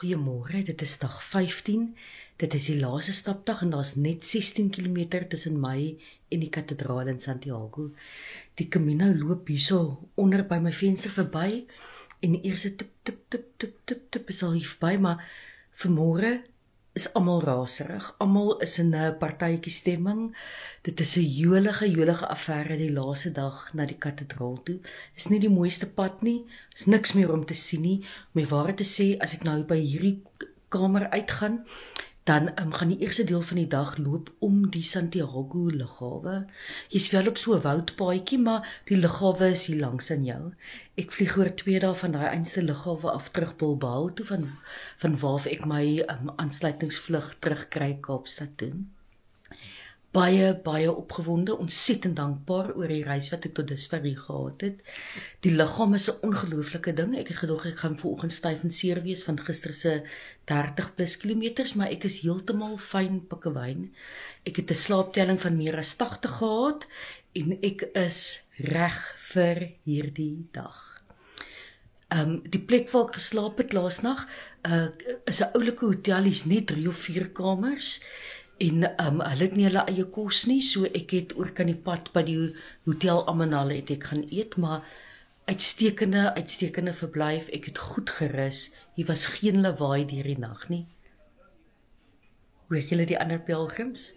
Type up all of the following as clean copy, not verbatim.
Goeiemôre, dit is dag 15. Dit is die laaste stapdag en daar's net 16 km tussen my en die kathedraal in Santiago. Die Camino loop hierso onder by my venster verby en die eerste tip is al hier verby, maar vanmôre is almal raserig. Almal is in 'n partytjie stemming. Dit is 'n jolige affære die laaste dag na die kathedraal toe. Is nie die mooiste pad nie. Is niks meer om te sien nie. Om die waarheid te sê, as ek nou by hierdie kamer uitgaan, dan gaan die eerste deel van die dag loop om die Santiago lughawe. Jy's wel op so 'n woudpaadjie, maar die lughawe is hier langs aan jou. Ek vlieg oor 2 dae van daai einste lughawe af terug Bilbao toe, van waar ek my aansluitingsvlug terugkry Kaapstad toe. Baie opgewonde, ontsettend dankbaar oor die reis wat ek tot dusver hier gehad het. Die liggaam is 'n ongelooflike ding. Ek het gedog ek gaan vanoggend styf en seer wees van gister se 30+ kilometers, maar ek is heeltemal fyn pikkewyn. Ek het 'n slaaptelling van meer as 80 gehad en ek is reg vir hierdie dag. Die plek waar ek geslaap het laasnag is 'n oulike hotel, is net 3 of 4 kamers. En hulle het nie hulle eie kos nie, so ek het oor kan die pad by die hotel Amanal het ek gaan eet, maar uitstekende verblyf. Ek het goed gerus. Hier was geen lawaai deur die nag nie. Hoor julle die ander pelgrims?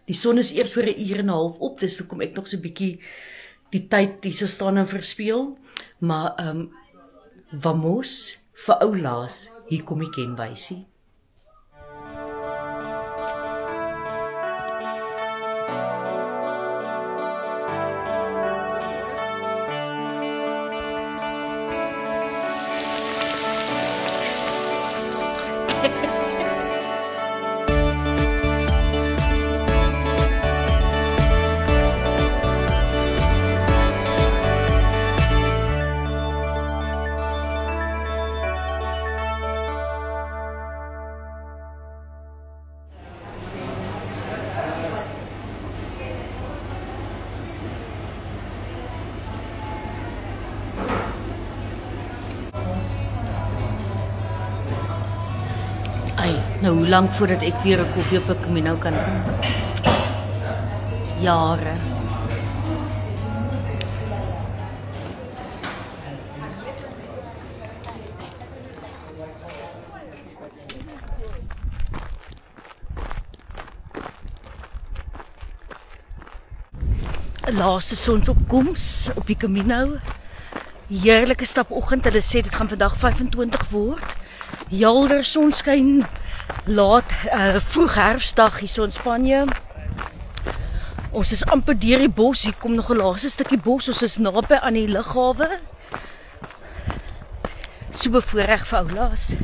Die son is eers oor 'n uur en 'n half op, dus so kom ek nog so 'n bietjie die tyd hier so staan en verspeel, maar vamos vir ou Laas, hier kom die kenwysie. Nou, hoe lang voordat ek weer 'n koffie op 'n Camino kan drink? Jare. Laaste sonsopkoms op die Camino. Heerlike stapoggend. Hulle sê dit gaan vandag 25 word. Helder sonskyn. Laat vroeg herfstdag hier in Spanje. Ons is amper deur die bos. Hier kom nog 'n laaste stukkie bos. Ons is naby aan die lughawe. So bevoorreg vir ou Laas.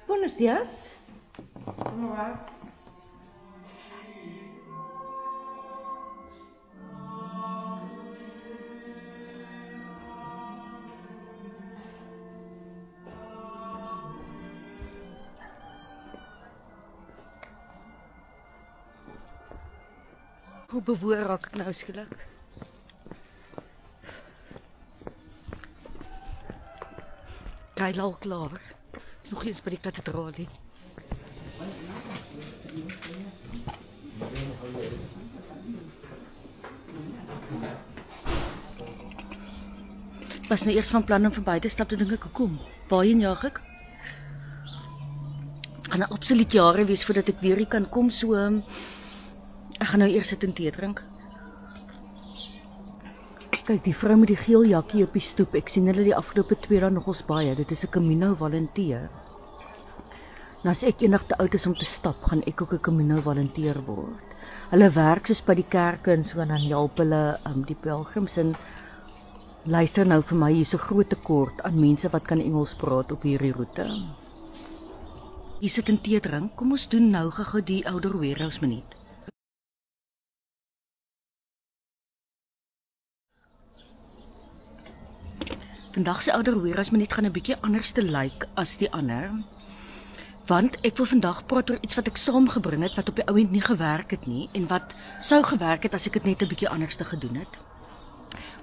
Buenos días. ¿Cómo va? Hoe bewoor raak ek nou skielik? Kyk al klaar. Is nog eens by die kathedraal nie. Was nou eers van plan om verby te stap, toe dink ek, kom, waarheen jaag ek? Het gaan absoluut jare wees voordat ek weer hier kan kom, so ek gaan nou eers sit en tee drink. Kyk, die vrou met die geel jakkie op die stoep, ek sien hulle die afgelope 2 dae nogals baie, dit is 'n Camino volunteer. Nou as ek eendag te oud is om te stap, gaan ek ook 'n Camino volunteer word. Hulle werk soos by die kerke en so, en dan help hulle die pelgrims, en luister nou vir my, hier is 'n groot tekort aan mense wat kan Engels praat op hierdie roete. Jy sit en tee drink. Kom ons doen nou gou die ouer warehouse minuut. Vandag se ouer warehouse minuut gaan 'n bietjie anders te lyk as die ander. Want ek wil vandag praat oor iets wat ek saamgebring het wat op die ou end nie gewerk het nie en wat sou gewerk het as ek dit net 'n bietjie anders te gedoen het.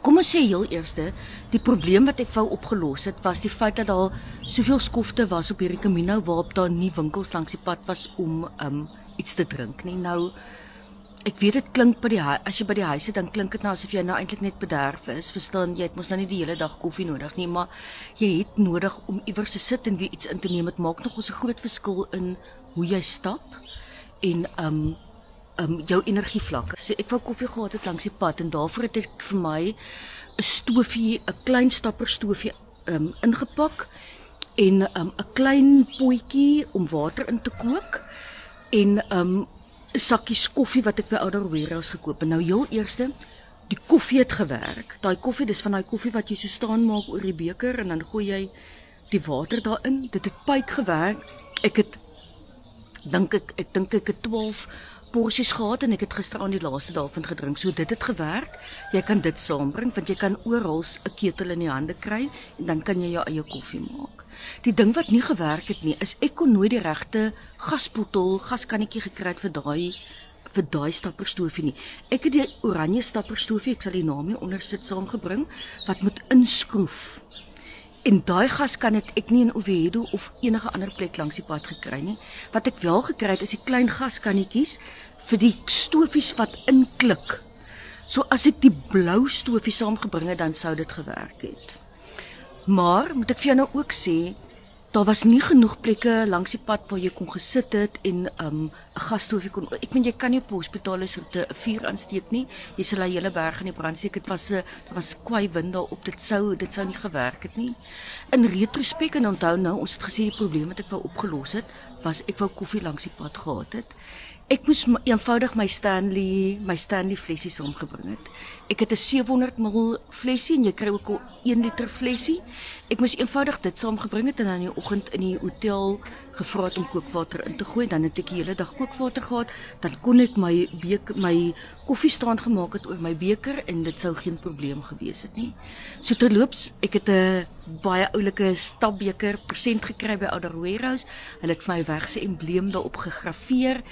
Kom ons sê heel eerste, die probleem wat ek wou opgelos het was die feit dat daar soveel skofte was op hierdie Camino waarop daar nie winkels langs die pad was om iets te drink nie. Nou ek weet dit klink by die as jy by die huis sit dan klink dit nou asof jy nou eintlik net bederf is. Verstaan, jy het mos nou nie die hele dag koffie nodig nie, maar jy het nodig om iewers te sit en weer iets in te neem. Dit maak nog 'n groot verskil in hoe jy stap en jou energievlak. So ek wou koffie gehad het langs die pad en daarvoor het ek vir my 'n stoofie, 'n klein stapperstoofie ingepak en 'n klein potjie om water in te kook en 'n sakkie koffie wat ek by ouer warehouse gekoop het. Nou heel eerste, die koffie het gewerk. Daai koffie, dis van daai koffie wat jy so staan maak oor die beker en dan gooi jy die water daarin. Dit het pyk gewerk. Ek dink ek het 12 porsies gehad en ek het gister aan die laaste daarvan gedrink. So dit het gewerk. Jy kan dit saambring want jy kan oral 'n ketel in die hande kry en dan kan jy jou eie koffie maak. Die ding wat nie gewerk het nie is ek kon nooit die regte gaskannetjie gekry het vir daai stapperstoofie nie. Ek het die oranje stapperstoofie, ek sal die naam hier onder sit saamgebring wat moet inskroef. En daai gas kan ek nie in Oviedo of enige ander plek langs die pad gekry nie. Wat ek wel gekry het is die klein gaskannetjies vir die stofies wat inklik. So as ek die blou stofie saamgebring het, dan sou dit gewerk het. Maar moet ek vir jou nou ook sê, daar was nie genoeg plekke langs die pad waar jy kon gesit het en 'n gasstofie kon. Ek meen jy kan nie op hospitale soorte 'n vuur aansteek nie. Jy sal 'n hele berg in die brand steek. Dit was daar was kwai wind daarop. Dit sou nie gewerk het nie. In retrospek en onthou nou, ons het gesê die probleem wat ek wou opgelos het, was ek wou koffie langs die pad gehad het. Ek moes eenvoudig my Stanley flesie saamgebring het. Ek het 'n 700 ml flesie en jy kry ook 'n 1 liter flesie. Ek moes eenvoudig dit saamgebring het en dan in die oggend in die hotel gevra het om kookwater in te gooi. Dan het ek die hele dag kookwater gehad. Dan kon ek my koffiestand gemaak het oor my beker en dit sou geen probleem gewees het nie. So terloops, ek het 'n baie oulike stapbeker persent gekry by ouer warehouse. Hulle het vir my weg se embleem daarop gegraveer.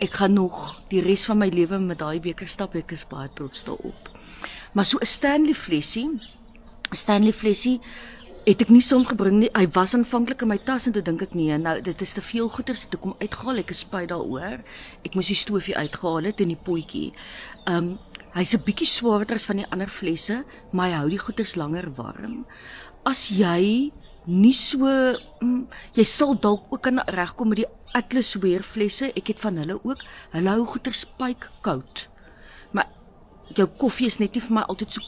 Ek gaan nog die res van my lewe met daai beker stap, ek is baie trots daarop. Maar so 'n Stanley flesie het ek nie saamgebring nie. Hy was aanvanklik in my tas en toe dink ek nee, nou dit is te veel goeders, toe kom uitgehaal, ek is spyt daaroor. Ek moes die stofie uitgehaal het en die potjie. Hy's 'n bietjie swaarder as van die ander flesse, maar hy hou die goeders langer warm. As jy nie so jy sal dalk ook kan regkom met die Atlas Wear flesse. Ek het van hulle ook. Hulle hou goeders pyk koud. Maar jou koffie is net nie vir my altyd so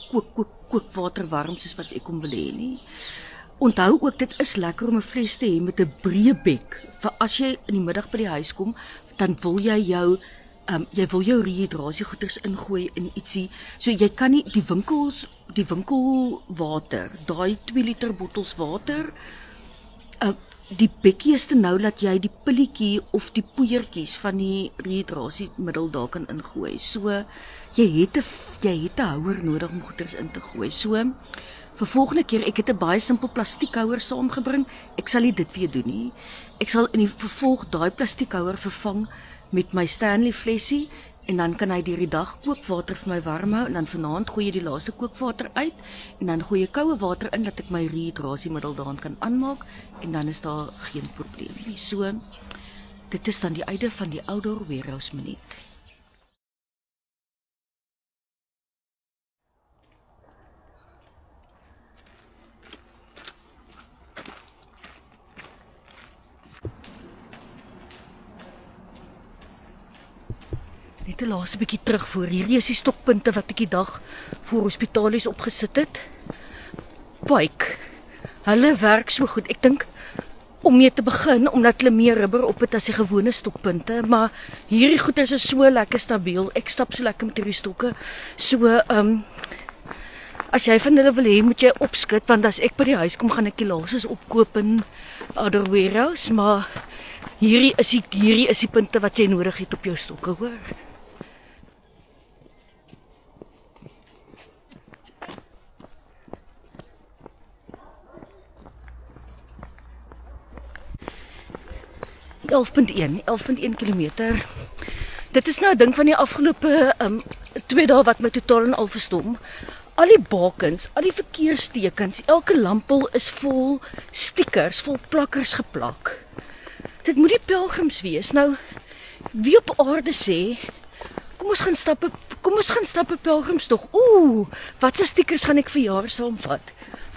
kookwater warm soos wat ek hom wil hê nie. Onthou ook dit is lekker om 'n fles te hê met 'n breë bek. Vir as jy in die middag by die huis kom, dan wil jy jou rehydrasiegoeders ingooi in ietsie. So jy kan nie die winkelwater, daai 2 liter bottels water, die bekkie is te nou dat jy die pilletjie of die poeiertjies van die rehydrasiemiddel daar kan ingooi. So jy het 'n houer nodig om goeders in te gooi. So vir volgende keer, ek het 'n baie simpel plastiekhouer saamgebring. Ek sal nie dit weer doen nie. Ek sal in die vervolg daai plastiekhouer vervang met my Stanley flesie en dan kan hy deur die dag kookwater vir my warm hou en dan vanaand gooi jy die laaste kookwater uit en dan gooi jy koue water in dat ek my rehydrasiemiddel daarin kan aanmaak en dan is daar geen probleem nie. So dit is dan die einde van die ouer warehouse minuut. Net 'n laaste bietjie terugvoer. Hierdie is die stokpunte wat ek die dag voor hospitalies opgesit het. Pyk. Hulle werk so goed. Ek dink om mee te begin omdat hulle meer rubber op het as die gewone stokpunte, maar hierdie goeders is so lekker stabiel. Ek stap so lekker met hierdie stokke. So as jy van hulle wil hê, moet jy opskit want as ek by die huis kom gaan ek die laaste opkoop in ouer warehouse, maar Hierdie is die punte wat jy nodig het op jou stokke, hoor. Die 11.1 kilometer. Dit is nou 'n ding van die afgelope 2 dae wat my totaal en al verstom. Al die bakens, al die verkeerstekens, elke lampel is vol stickers, vol plakkers geplak. Dit moet die pelgrims wees. Nou, wie op aarde sê, kom ons gaan stap 'n pelgrimstog. Wat se stickers gaan ek vir jaar saamvat?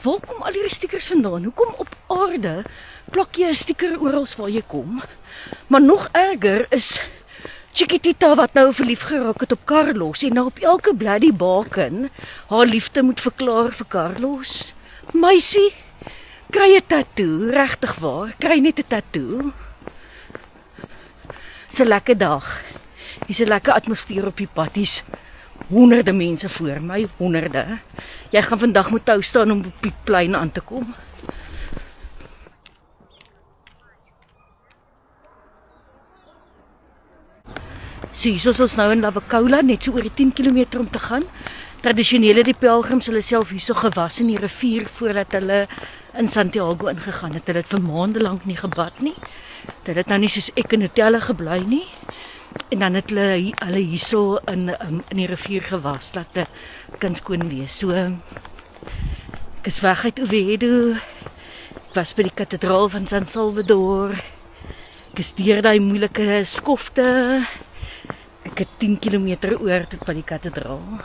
Waar kom al hierdie stickers vandaan? Hoekom op aarde plak jy 'n sticker oral waar jy kom? Maar nog erger is Chiquitita wat nou verlief geraak het op Carlos en nou op elke bloody baken haar liefde moet verklaar vir Carlos. Meisie, kry 'n tattoo, regtig waar, kry net 'n tattoo. Dis 'n lekker dag. Dis 'n lekker atmosfeer op die pad. Hier's honderde mense voor my, honderde. Jy gaan vandag moet hou staan om op die plein aan te kom. So hier is ons nou in Lavacola, net so oor die 10 kilometer om te gaan. Tradisioneel het die pelgrims hulle self hierso gewas in die rivier voordat hulle in Santiago ingegaan het. Hulle het vir maande lank nie gebad nie. Dit het nou nie soos ek in hotelle gebly nie. En dan het hulle hierso in die rivier gewas, dat dit kan skoon wees. So, ek is weg uit Oviedo. Ek was by die kathedraal van San Salvador. Ek is deur daai moeilike skofte. Ek het 10 kilometer oor tot by die kathedraal.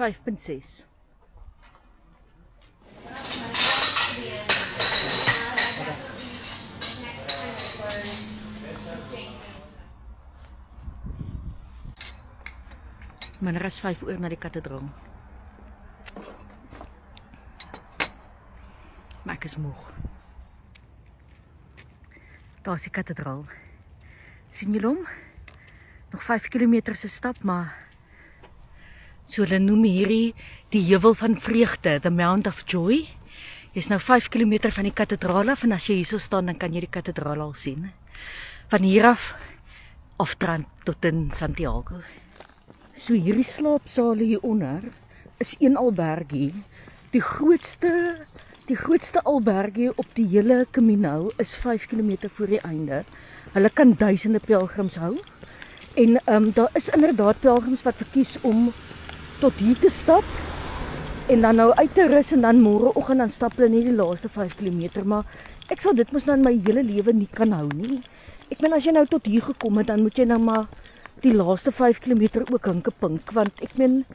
.6. Minder as 5 uur na die kathedraal. Maar ek is moeg. Daar is die kathedraal. Sien julle hom? Nog 5 kilometer se stap, maar so hulle noem hierdie die heuwel van vreugde, the Mount of Joy. Jy is nou 5 kilometer van die kathedraal af en as jy hierso staan, dan kan jy die kathedraal al sien. Van hier af, aftrand tot in Santiago. So hierdie slaapsale hieronder is een albergie. Die grootste albergie op die hele Camino is 5 kilometer voor die einde. Hulle kan duisende pelgrims hou. En daar is inderdaad pelgrims wat verkies om tot hier te stap en dan nou uit te rus en dan môreoggend dan stap hulle net die laaste 5 kilometer, maar ek sal dit mos nou in my hele lewe nie kan hou nie. Ek meen as jy nou tot hier gekom het, dan moet jy nou maar die laaste 5 kilometer ook hinkepink, want ek meen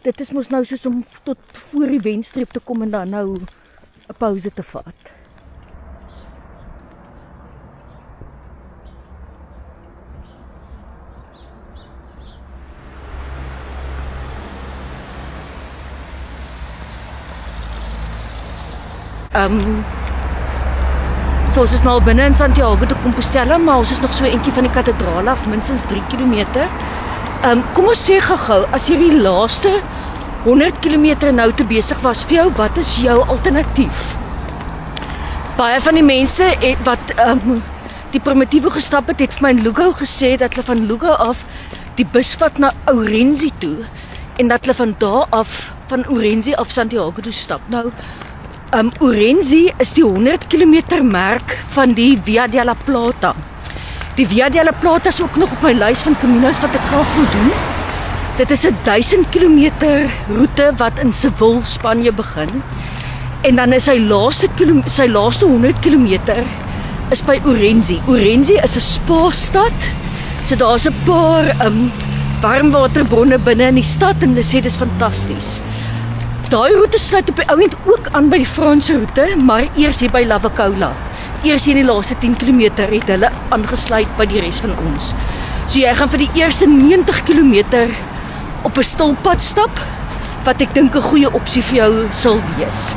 dit is mos nou soos om tot voor die wenstreep te kom en dan nou 'n pause te vat. So ons is nou binne in Santiago de Compostela, maar ons is nog so eentjie van die kathedraal af, minstens 3 kilometer. Kom ons sê gou, as jy die laaste 100 kilometer nou te besig was vir jou, wat is jou alternatief? Baie van die mense wat die Primitivo gestap het vir my in Lugo gesê dat hulle van Lugo af die bus vat na Ourense toe en dat hulle van daar af, van Ourense af Santiago toe stap. Nou, Ourense is die 100 kilometer merk van die Via de la Plata. Die Via de la Plata is ook nog op my lys van caminos wat ek graag wil doen. Dit is 'n 1000 kilometer roete wat in Seville, Spanje begin. En dan is sy laaste 100 kilometer is by Ourense. Ourense is 'n spa-stad. So daar's 'n paar warmwaterbronne binne in die stad en hulle sê dit is fantasties. Daai roete sluit op die ouend ook aan by die Franse roete, maar eers hier by Lavacoula. Eers hier in die laaste 10 kilometer het hulle aangesluit by die res van ons. So jy gaan vir die eerste 90 kilometer op 'n stilpad stap, wat ek dink 'n goeie opsie vir jou sal wees.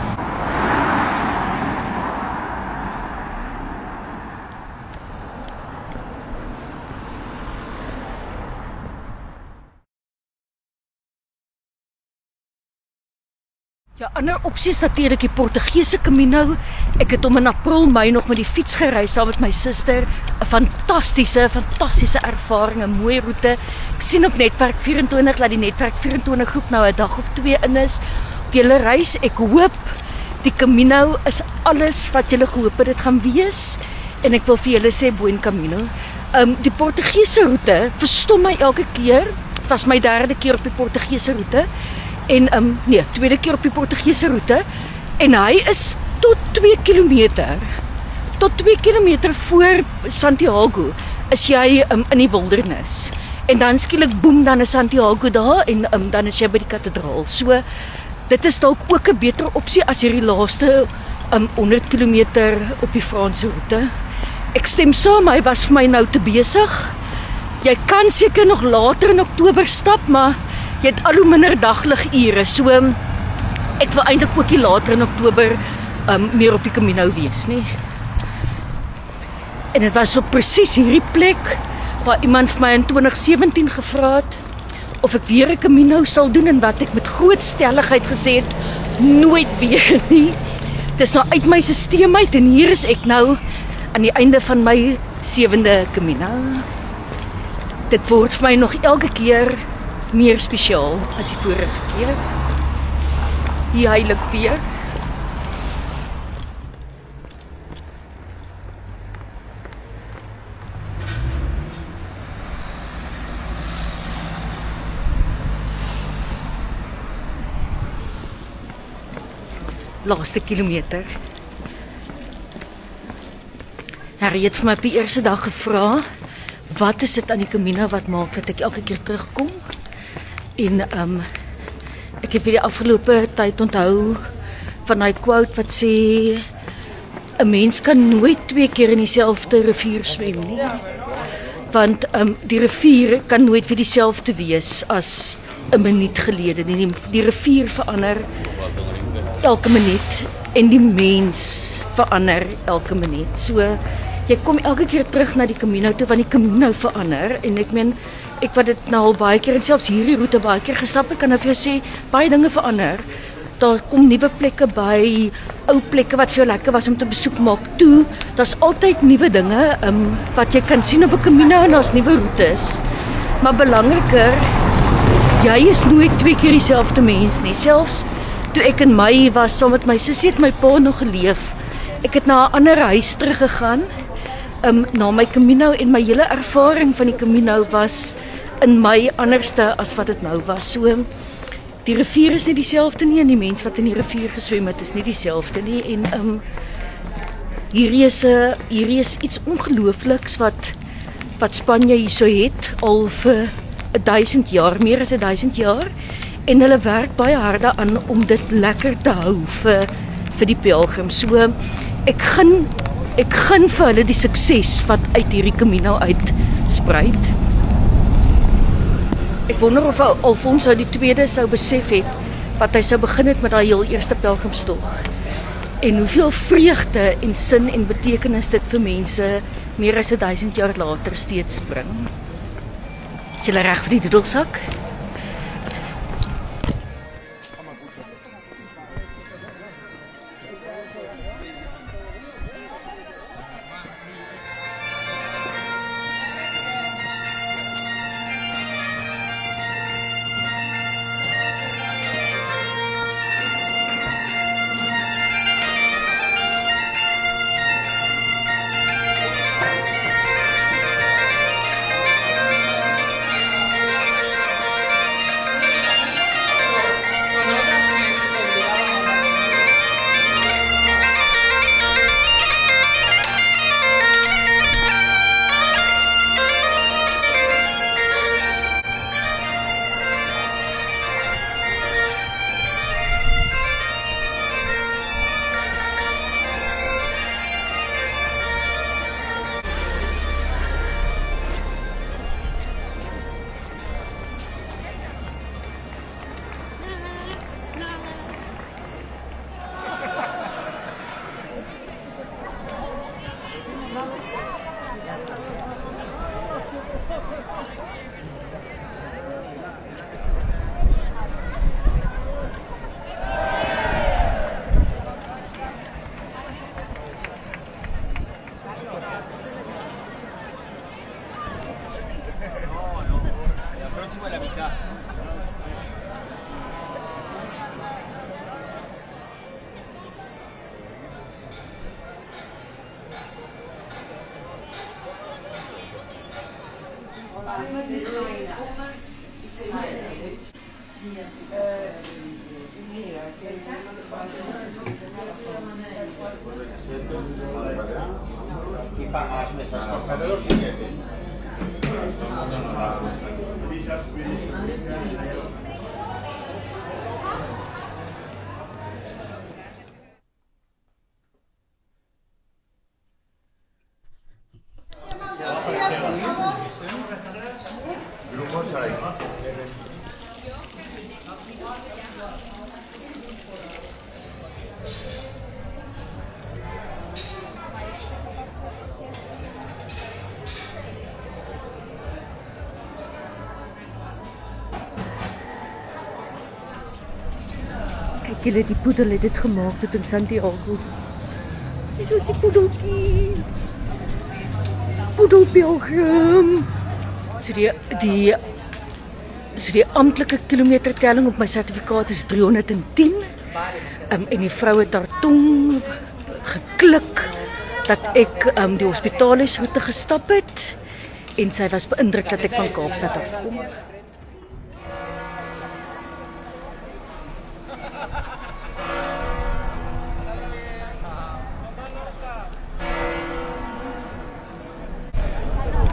Ja, ander opsie is natuurlik die Portugese Camino. Ek het hom in April, Mei nog met die fiets gery saam met my suster. 'n fantastiese ervaring, 'n mooi roete. Ek sien op Netwerk 24 dat die Netwerk 24 groep nou 'n dag of 2 in is. Op julle reis, ek hoop die Camino is alles wat julle gehoop het dit gaan wees. En ek wil vir julle sê buen Camino. Die Portugese roete verstom my elke keer. Dit was my 3de keer op die Portugese roete. En tweede keer op die Portugese roete. En hy is tot 2 kilometer. Tot 2 kilometer voor Santiago is jy in die wildernis. En dan skielik boem, dan is Santiago daar en dan is jy by die kathedraal. So dit is dalk ook 'n beter opsie as hierdie laaste 100 kilometer op die Franse roete. Ek stem saam, hy was vir my nou te besig. Jy kan seker nog later in Oktober stap, maar jy het al hoe minder dagligure. So ek wil eintlik ook nie later in Oktober meer op die Camino wees nie. En dit was op presies hierdie plek waar iemand vir my in 2017 gevra het of ek weer 'n Camino sal doen en wat ek met groot stelligheid gesê het, nooit weer nie. Dit is nou uit my stelsel uit en hier is ek nou aan die einde van my 7de Camino. Dit word vir my nog elke keer meer spesiaal as die vorige keer. Hier heilig weer. Laaste kilometer. Harry het vir my op die eerste dag gevra, wat is dit aan die Camino wat maak dat ek elke keer terugkom? En ek het weer die afgelope tyd onthou van daai quote wat sê 'n mens kan nooit 2 keer in dieselfde rivier swem nie. Want die rivier kan nooit weer dieselfde wees as 'n minuut gelede nie. Die rivier verander elke minuut en die mens verander elke minuut. So jy kom elke keer terug na die Camino toe want die Camino verander en ek meen ek wat dit nou al baie keer en selfs hierdie roete baie keer gestap het, kan nou vir jou sê baie dinge verander. Daar kom nuwe plekke by, ou plekke wat vir jou lekker was om te besoek maak toe. Daar's altyd nuwe dinge wat jy kan sien op 'n Camino en daar's nuwe roetes. Maar belangriker, jy is nooit 2 keer dieselfde mens nie. Selfs toe ek in Mei was saam met my sussie het my pa nog geleef. Ek het na 'n ander huis teruggegaan. Na my Camino en my hele ervaring van die Camino was in my anderste as wat dit nou was. So die rivier is nie dieselfde nie en die mens wat in die rivier geswem het is nie dieselfde nie en hierdie is iets ongeloofliks wat Spanje hierso het al vir 1000 jaar, meer as 1000 jaar en hulle werk baie hard daaraan om dit lekker te hou vir die pelgrim. So ek gun vir hulle die sukses wat uit hierdie Camino uitspruit. Ek wonder of Alfonso die tweede sou besef het wat hy sou begin het met daai heel eerste pelgrimstog. En hoeveel vreugde en sin en betekenis dit vir mense meer as 1000 jaar later steeds bring. Is julle reg vir die doedelsak? La próxima la mitad. Y para las mesas, cógete los siguientes. Grupos hay. Kyk julle, die poedel het dit gemaak tot in Santiago. Dis so 'n poedeltjie. Poedelpilgrim. So die amptelike kilometertelling op my sertifikaat is 310. En die vrou het haar tong geklik dat ek die hospitaalsroete gestap het en sy was beïndruk dat ek van Kaapstad afkom.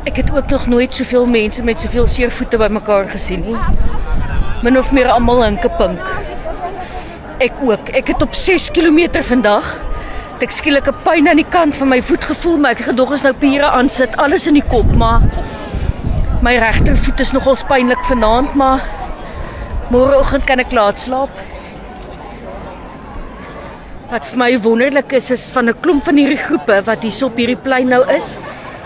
Ek het ook nog nooit soveel mense met soveel seervoete bymekaar gesien nie. Min of meer almal hinkepink. Ek ook. Ek het op 6 kilometer vandag ek skielik 'n pyn aan die kant van my voet gevoel, maar ek het gedog is nou piere aan sit, alles in die kop, maar my regtervoet is nogals pynlik vanaand, maar môreoggend kan ek laat slaap. Wat vir my wonderlik is van 'n klomp van hierdie groepe wat hier op hierdie plein nou is,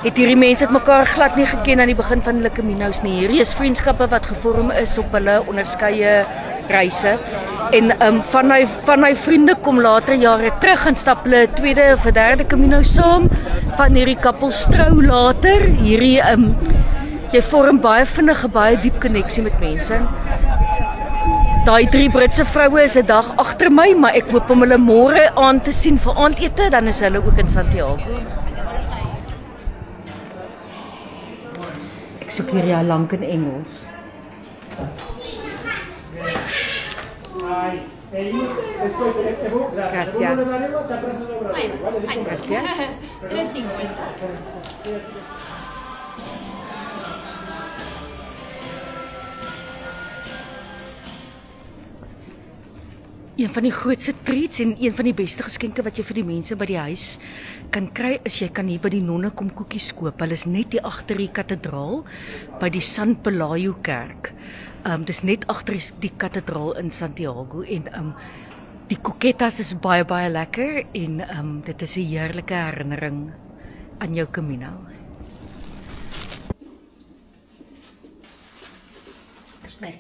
het hierdie mense het mekaar glad nie geken aan die begin van hulle Caminos nie. Hierdie is vriendskappe wat gevorm is op hulle onderskeie reise. En van my vriende kom later jare terug en stap hulle 'n tweede of 'n derde Camino saam. Van hierdie kappels trou later. Hierdie jy vorm baie vinnige, baie diep koneksie met mense. Daai 3 Britse vroue is 'n dag agter my, maar ek hoop om hulle môre aand te sien vir aandete, dan is hulle ook in Santiago. Ek soek hierdie al lank in Engels. Gracias. Gracias. 3.50. Een van die grootste treats en een van die beste geskenke wat jy vir die mense by die huis kan kry, is jy kan hier by die nonne kom koekies koop. Hulle is net hier agter die kathedraal by die San Pelayo kerk. Dis net agter die kathedraal in Santiago en die coquetas is baie baie lekker en dit is 'n heerlike herinnering aan jou Camino. Gracias.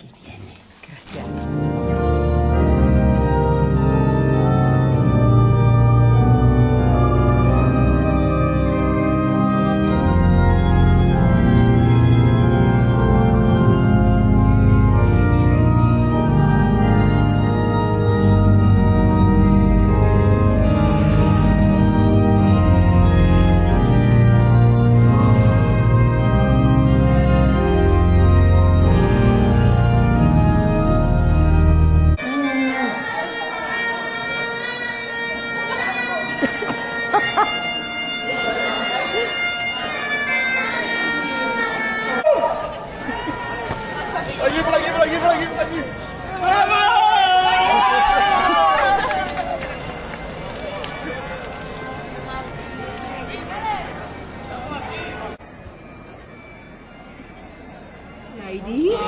Ladies,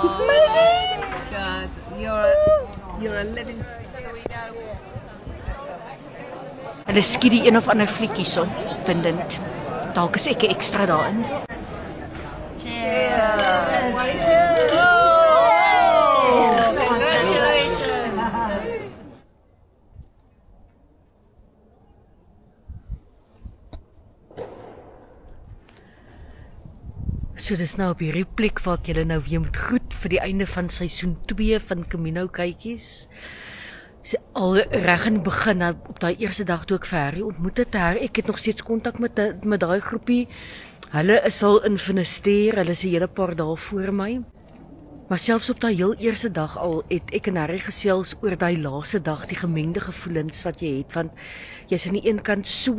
you've made it! God, you're a living. Hulle skiet die een of ander flietjie so, vindend. Dalk is ek 'n ekstra daarin. Cheers! So dis nou op hierdie plek waar ek julle nou weer moet groet vir die einde van seisoen 2 van Camino kykies. So, al reg in die begin, op daai eerste dag toe ek vir Harry ontmoet het, ek het nog steeds kontak met daai groepie. Hulle is al in Finisterre, hulle is 'n hele paar dae voor my. Maar selfs op daai heel eerste dag al het ek en Harry gesels oor daai laaste dag, die gemengde gevoelens wat jy het, want jy's aan die een kant so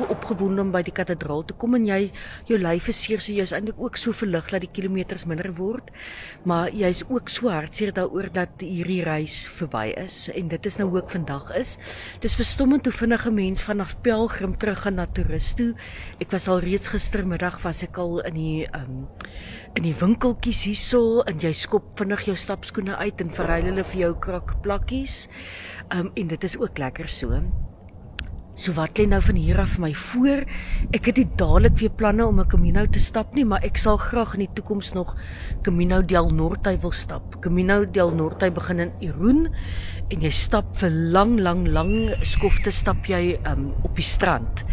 opgewonde om by die kathedraal te kom en jou lyf is seer, so jy's eintlik ook so verlig dat die kilometers minder word, maar jy's ook so hartseer daaroor dat hierdie reis verby is en dit is nou hoe ek vandag is. Dis verstommend hoe vinnig 'n mens vanaf pelgrim terug gaan na toerist toe. Ek was al reeds gistermiddag was ek al in die winkeltjies hierso en jy skop vinnig jou stapskoene uit en verruil hulle vir jou krakplakkies. En dit is ook lekker so. So wat lê nou van hier af vir my voor? Ek het nie dadelik weer planne om 'n Camino te stap nie, maar ek sal graag in die toekoms nog Camino del Norte wil stap. Camino del Norte begin in Irún en jy stap vir lang skofte stap jy op die strand.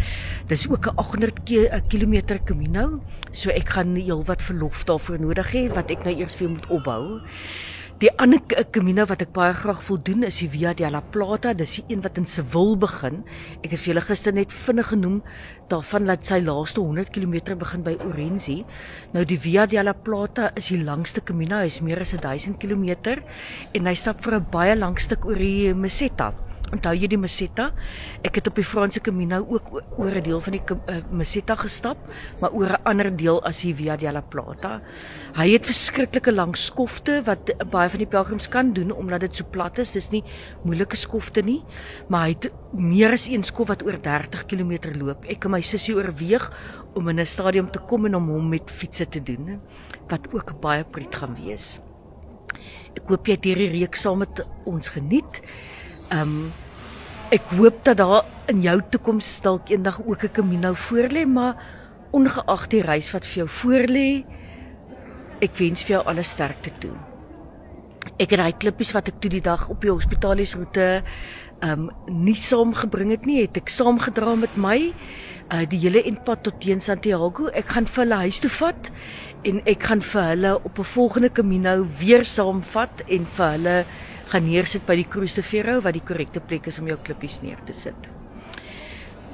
Dis ook 'n 800 kilometer Camino, so ek gaan heel wat verlof daarvoor nodig hê wat ek nou eers weer moet opbou. Die ander Camino wat ek baie graag wil doen is die Via de la Plata, dis die een wat in Seville begin. Ek het vir julle gister net vinnig genoem daarvan dat sy laaste 100 km begin by Orense. Nou die Via de la Plata is die langste Camino, hy is meer as 1000 km en hy stap vir 'n baie lang stuk oor die Meseta. Onthou jy die Meseta? Ek het op die Franse Camino ook oor 'n deel van die Meseta gestap, maar oor 'n ander deel as die Via de la Plata. Hy het verskriklike lang skofte wat baie van die pelgrims kan doen omdat dit so plat is. Dis nie moeilike skofte nie, maar hy het meer as een skof wat oor 30 km loop. Ek en my sussie oorweeg om in 'n stadium te kom en om hom met fietsse te doen, wat ook baie pret gaan wees. Ek hoop jy het hierdie reeks saam met ons geniet. Ek hoop dat daar in jou toekoms dalk eendag ook 'n Camino voorlê, maar ongeag die reis wat vir jou voorlê, ek wens vir jou alle sterkte toe. Ek het daai klippies wat ek toe die dag op die hospitaliesroete nie saamgebring het nie, het ek saamgedra met my, die hele eindpad tot teen Santiago. Ek gaan vir hulle huis toe vat en ek gaan vir hulle op 'n volgende Camino weer saamvat en vir hulle gaan neersit by die Cruz de Ferro wat die korrekte plek is om jou klippies neer te sit.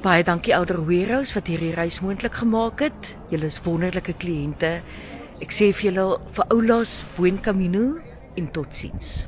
Baie dankie Ouder Heroes wat hierdie reis moontlik gemaak het. Julle is wonderlike kliënte. Ek sê vir julle vir oulaas, buen camino en totsiens.